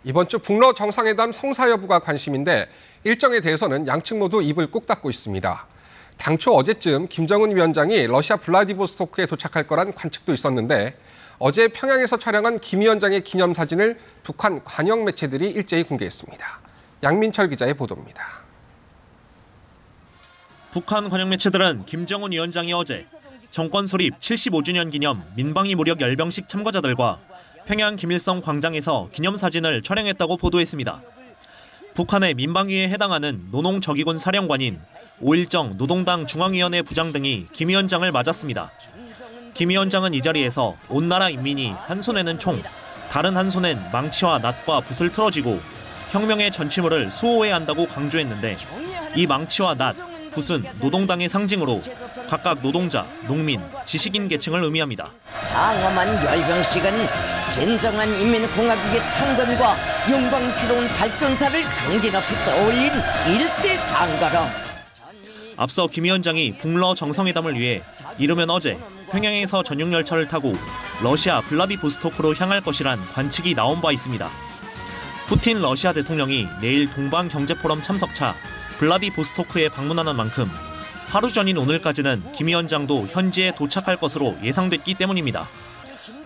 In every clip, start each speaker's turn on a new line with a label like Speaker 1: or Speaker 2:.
Speaker 1: 이번 주 북러 정상회담 성사 여부가 관심인데 일정에 대해서는 양측 모두 입을 꼭 닫고 있습니다. 당초 어제쯤 김정은 위원장이 러시아 블라디보스토크에 도착할 거란 관측도 있었는데 어제 평양에서 촬영한 김 위원장의 기념사진을 북한 관영 매체들이 일제히 공개했습니다. 양민철 기자의 보도입니다.
Speaker 2: 북한 관영 매체들은 김정은 위원장이 어제 정권 수립 75주년 기념 민방위 무력 열병식 참가자들과 평양 김일성 광장에서 기념사진을 촬영했다고 보도했습니다. 북한의 민방위에 해당하는 노농적기군 사령관인 오일정 노동당 중앙위원회 부장 등이 김 위원장을 맞았습니다. 김 위원장은 이 자리에서 온 나라 인민이 한 손에는 총, 다른 한 손엔 망치와 낫과 붓을 틀어쥐고 혁명의 전치물을 수호해야 한다고 강조했는데 이 망치와 낫, 붓은 노동당의 상징으로 각각 노동자, 농민, 지식인 계층을 의미합니다.
Speaker 3: 장엄한 열병식은 진정한 인민공화국의 창건과 영광스러운 발전사를 경기 높이 떠올린 일대 장가라.
Speaker 2: 앞서 김 위원장이 북러 정상회담을 위해 이르면 어제 평양에서 전용 열차를 타고 러시아 블라디보스토크로 향할 것이란 관측이 나온 바 있습니다. 푸틴 러시아 대통령이 내일 동방경제포럼 참석차 블라디보스토크에 방문하는 만큼 하루 전인 오늘까지는 김 위원장도 현지에 도착할 것으로 예상됐기 때문입니다.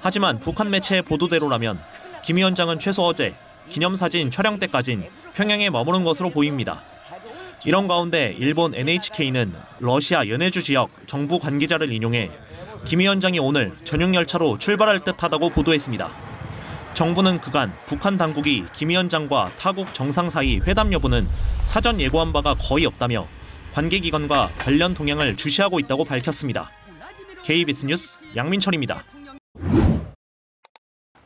Speaker 2: 하지만 북한 매체의 보도대로라면 김 위원장은 최소 어제 기념사진 촬영 때까진 평양에 머무른 것으로 보입니다. 이런 가운데 일본 NHK는 러시아 연해주 지역 정부 관계자를 인용해 김 위원장이 오늘 전용 열차로 출발할 듯하다고 보도했습니다. 정부는 그간 북한 당국이 김 위원장과 타국 정상 사이 회담 여부는 사전 예고한 바가 거의 없다며 관계기관과 관련 동향을 주시하고 있다고 밝혔습니다. KBS 뉴스 양민철입니다.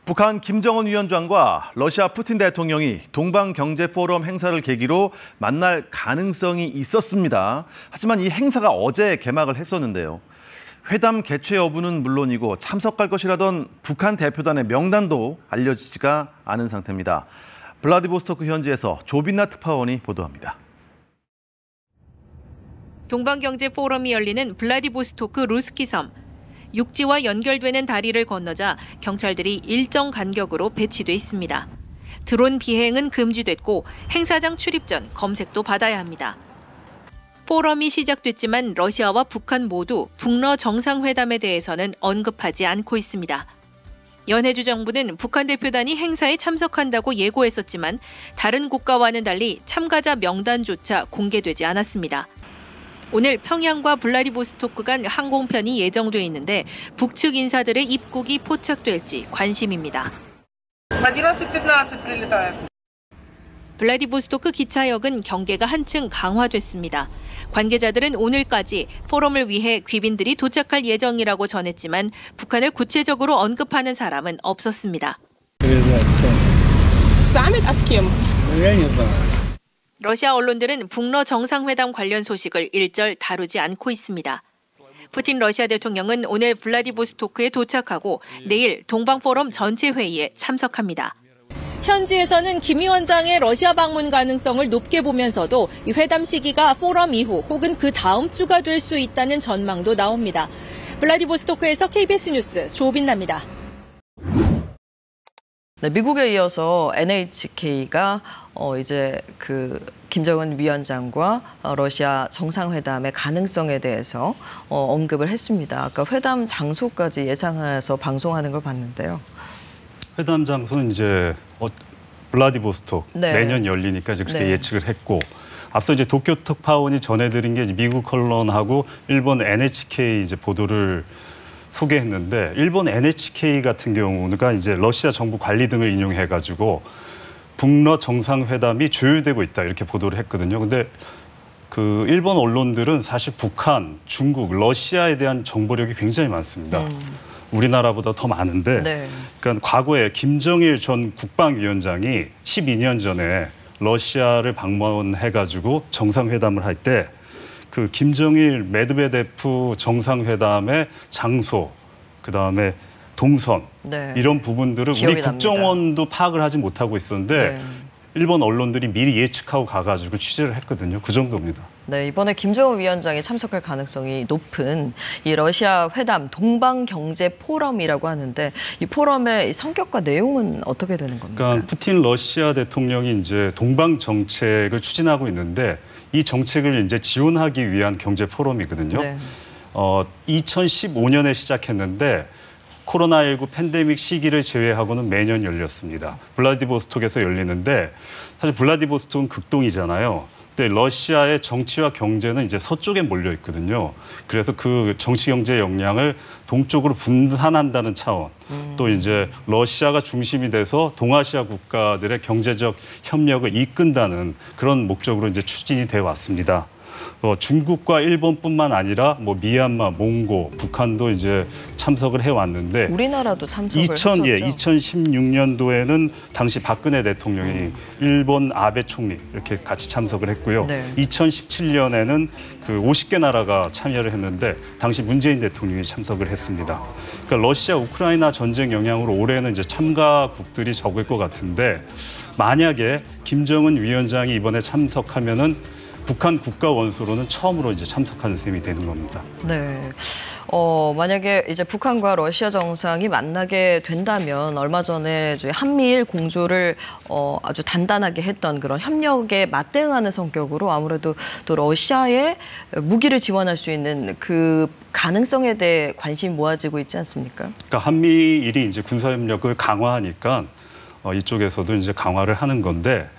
Speaker 4: 북한 김정은 위원장과 러시아 푸틴 대통령이 동방경제포럼 행사를 계기로 만날 가능성이 있었습니다. 하지만 이 행사가 어제 개막을 했었는데요. 회담 개최 여부는 물론이고 참석할 것이라던 북한 대표단의 명단도 알려지지가 않은 상태입니다. 블라디보스토크 현지에서 조빈나 특파원이 보도합니다.
Speaker 5: 동방경제포럼이 열리는 블라디보스토크 루스키 섬. 육지와 연결되는 다리를 건너자 경찰들이 일정 간격으로 배치돼 있습니다. 드론 비행은 금지됐고 행사장 출입 전 검색도 받아야 합니다. 포럼이 시작됐지만 러시아와 북한 모두 북러 정상회담에 대해서는 언급하지 않고 있습니다. 연해주 정부는 북한 대표단이 행사에 참석한다고 예고했었지만 다른 국가와는 달리 참가자 명단조차 공개되지 않았습니다. 오늘 평양과 블라디보스토크 간 항공편이 예정돼 있는데 북측 인사들의 입국이 포착될지 관심입니다. 블라디보스토크 기차역은 경계가 한층 강화됐습니다. 관계자들은 오늘까지 포럼을 위해 귀빈들이 도착할 예정이라고 전했지만 북한을 구체적으로 언급하는 사람은 없었습니다. 러시아 언론들은 북러 정상회담 관련 소식을 일절 다루지 않고 있습니다. 푸틴 러시아 대통령은 오늘 블라디보스토크에 도착하고 내일 동방포럼 전체 회의에 참석합니다. 현지에서는 김 위원장의 러시아 방문 가능성을 높게 보면서도 이 회담 시기가 포럼 이후 혹은 그 다음 주가 될 수 있다는 전망도 나옵니다. 블라디보스토크에서 KBS 뉴스 조빈나입니다.
Speaker 6: 네, 미국에 이어서 NHK가 이제 김정은 위원장과 러시아 정상회담의 가능성에 대해서 언급을 했습니다. 아까 회담 장소까지 예상해서 방송하는 걸 봤는데요.
Speaker 7: 회담 장소는 이제 블라디보스토크
Speaker 6: 네.
Speaker 7: 매년 열리니까 이제 그렇게
Speaker 6: 네.
Speaker 7: 예측을 했고 앞서 이제 도쿄 특파원이 전해드린 게 미국 언론하고 일본 NHK 이제 보도를 소개했는데 일본 NHK 같은 경우가 이제 러시아 정부 관리 등을 인용해가지고 북러 정상회담이 조율되고 있다 이렇게 보도를 했거든요. 근데 그 일본 언론들은 사실 북한, 중국, 러시아에 대한 정보력이 굉장히 많습니다. 우리나라보다 더 많은데
Speaker 6: 네.
Speaker 7: 그러니까 과거에 김정일 전 국방위원장이 12년 전에 러시아를 방문해가지고 정상회담을 할 때 그 김정일 메드베데프 정상회담의 장소, 그다음에 동선
Speaker 6: 네.
Speaker 7: 이런 부분들을 우리 국정원도 파악을 하지 못하고 있었는데
Speaker 6: 네.
Speaker 7: 일본 언론들이 미리 예측하고 가가지고 취재를 했거든요. 그 정도입니다.
Speaker 6: 네, 이번에 김정은 위원장이 참석할 가능성이 높은 이 러시아 회담 동방경제포럼이라고 하는데 이 포럼의 성격과 내용은 어떻게 되는 겁니까?
Speaker 7: 그러니까 푸틴 러시아 대통령이 이제 동방 정책을 추진하고 있는데 이 정책을 이제 지원하기 위한 경제 포럼이거든요.
Speaker 6: 네.
Speaker 7: 2015년에 시작했는데 코로나19 팬데믹 시기를 제외하고는 매년 열렸습니다. 블라디보스톡에서 열리는데 사실 블라디보스톡은 극동이잖아요. 근데 러시아의 정치와 경제는 이제 서쪽에 몰려 있거든요. 그래서 그 정치 경제 역량을 동쪽으로 분산한다는 차원, 또 이제 러시아가 중심이 돼서 동아시아 국가들의 경제적 협력을 이끈다는 그런 목적으로 이제 추진이 되어 왔습니다. 중국과 일본뿐만 아니라 미얀마, 몽고, 북한도 이제 참석을 해왔는데
Speaker 6: 우리나라도 참석을 했었죠.
Speaker 7: 2016년도에는 당시 박근혜 대통령이 일본 아베 총리 이렇게 같이 참석을 했고요.
Speaker 6: 네.
Speaker 7: 2017년에는 그 50개 나라가 참여를 했는데 당시 문재인 대통령이 참석을 했습니다. 그러니까 러시아 우크라이나 전쟁 영향으로 올해는 이제 참가국들이 적을 것 같은데 만약에 김정은 위원장이 이번에 참석하면은 북한 국가 원수로는 처음으로 이제 참석하는 셈이 되는 겁니다.
Speaker 6: 네. 만약에 이제 북한과 러시아 정상이 만나게 된다면 얼마 전에 한미일 공조를 아주 단단하게 했던 그런 협력에 맞대응하는 성격으로 아무래도 또 러시아에 무기를 지원할 수 있는 그 가능성에 대해 관심이 모아지고 있지 않습니까?
Speaker 7: 그러니까 한미일이 이제 군사 협력을 강화하니까 이쪽에서도 이제 강화를 하는 건데.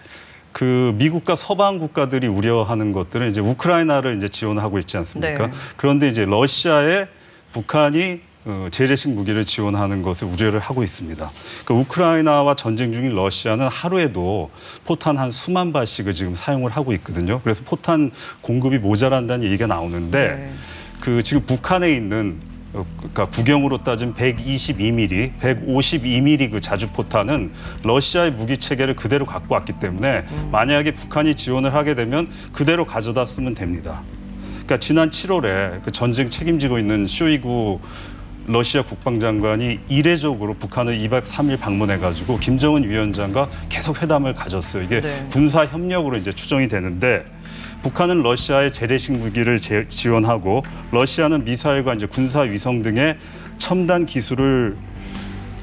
Speaker 7: 그 미국과 서방 국가들이 우려하는 것들은 이제 우크라이나를 이제 지원하고 있지 않습니까?
Speaker 6: 네.
Speaker 7: 그런데 이제 러시아에 북한이 재래식 무기를 지원하는 것을 우려를 하고 있습니다. 그러니까 우크라이나와 전쟁 중인 러시아는 하루에도 포탄 한 수만 발씩을 지금 사용을 하고 있거든요. 그래서 포탄 공급이 모자란다는 얘기가 나오는데
Speaker 6: 네.
Speaker 7: 그 지금 북한에 있는 그러니까 구경으로 따진 122mm, 152mm 그 자주포탄은 러시아의 무기 체계를 그대로 갖고 왔기 때문에 만약에 북한이 지원을 하게 되면 그대로 가져다 쓰면 됩니다. 그러니까 지난 7월에 그 전쟁 책임지고 있는 쇼이구 러시아 국방장관이 이례적으로 북한을 2박 3일 방문해가지고 김정은 위원장과 계속 회담을 가졌어요. 이게
Speaker 6: 네.
Speaker 7: 군사 협력으로 이제 추정이 되는데. 북한은 러시아의 재래식 무기를 지원하고 러시아는 미사일과 이제 군사 위성 등의 첨단 기술을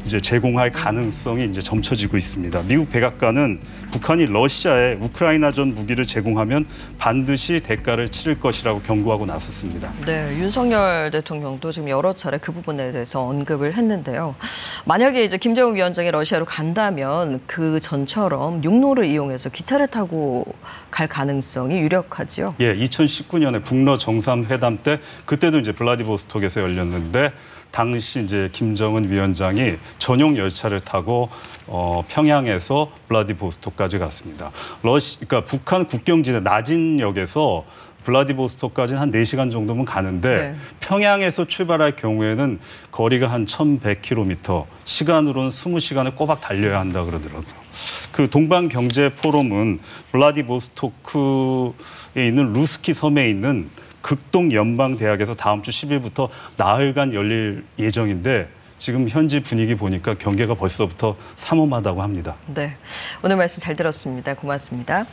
Speaker 7: 이제 제공할 가능성이 이제 점쳐지고 있습니다. 미국 백악관은 북한이 러시아에 우크라이나전 무기를 제공하면 반드시 대가를 치를 것이라고 경고하고 나섰습니다.
Speaker 6: 네, 윤석열 대통령도 지금 여러 차례 그 부분에 대해서 언급을 했는데요. 만약에 이제 김정은 위원장이 러시아로 간다면 그 전처럼 육로를 이용해서 기차를 타고 갈 가능성이 유력하지요.
Speaker 7: 예, 2019년에 북러 정상회담 때 그때도 이제 블라디보스톡에서 열렸는데. 당시 이제 김정은 위원장이 전용 열차를 타고 평양에서 블라디보스톡까지 갔습니다. 그러니까 북한 국경지대 나진역에서 블라디보스톡까지는 한 4시간 정도면 가는데
Speaker 6: 네.
Speaker 7: 평양에서 출발할 경우에는 거리가 한 1,100km, 시간으로는 20시간을 꼬박 달려야 한다 그러더라고요. 그 동방경제포럼은 블라디보스토크에 있는 루스키 섬에 있는 극동 연방대학에서 다음 주 10일부터 나흘간 열릴 예정인데 지금 현지 분위기 보니까 경계가 벌써부터 삼엄하다고 합니다.
Speaker 6: 네, 오늘 말씀 잘 들었습니다. 고맙습니다.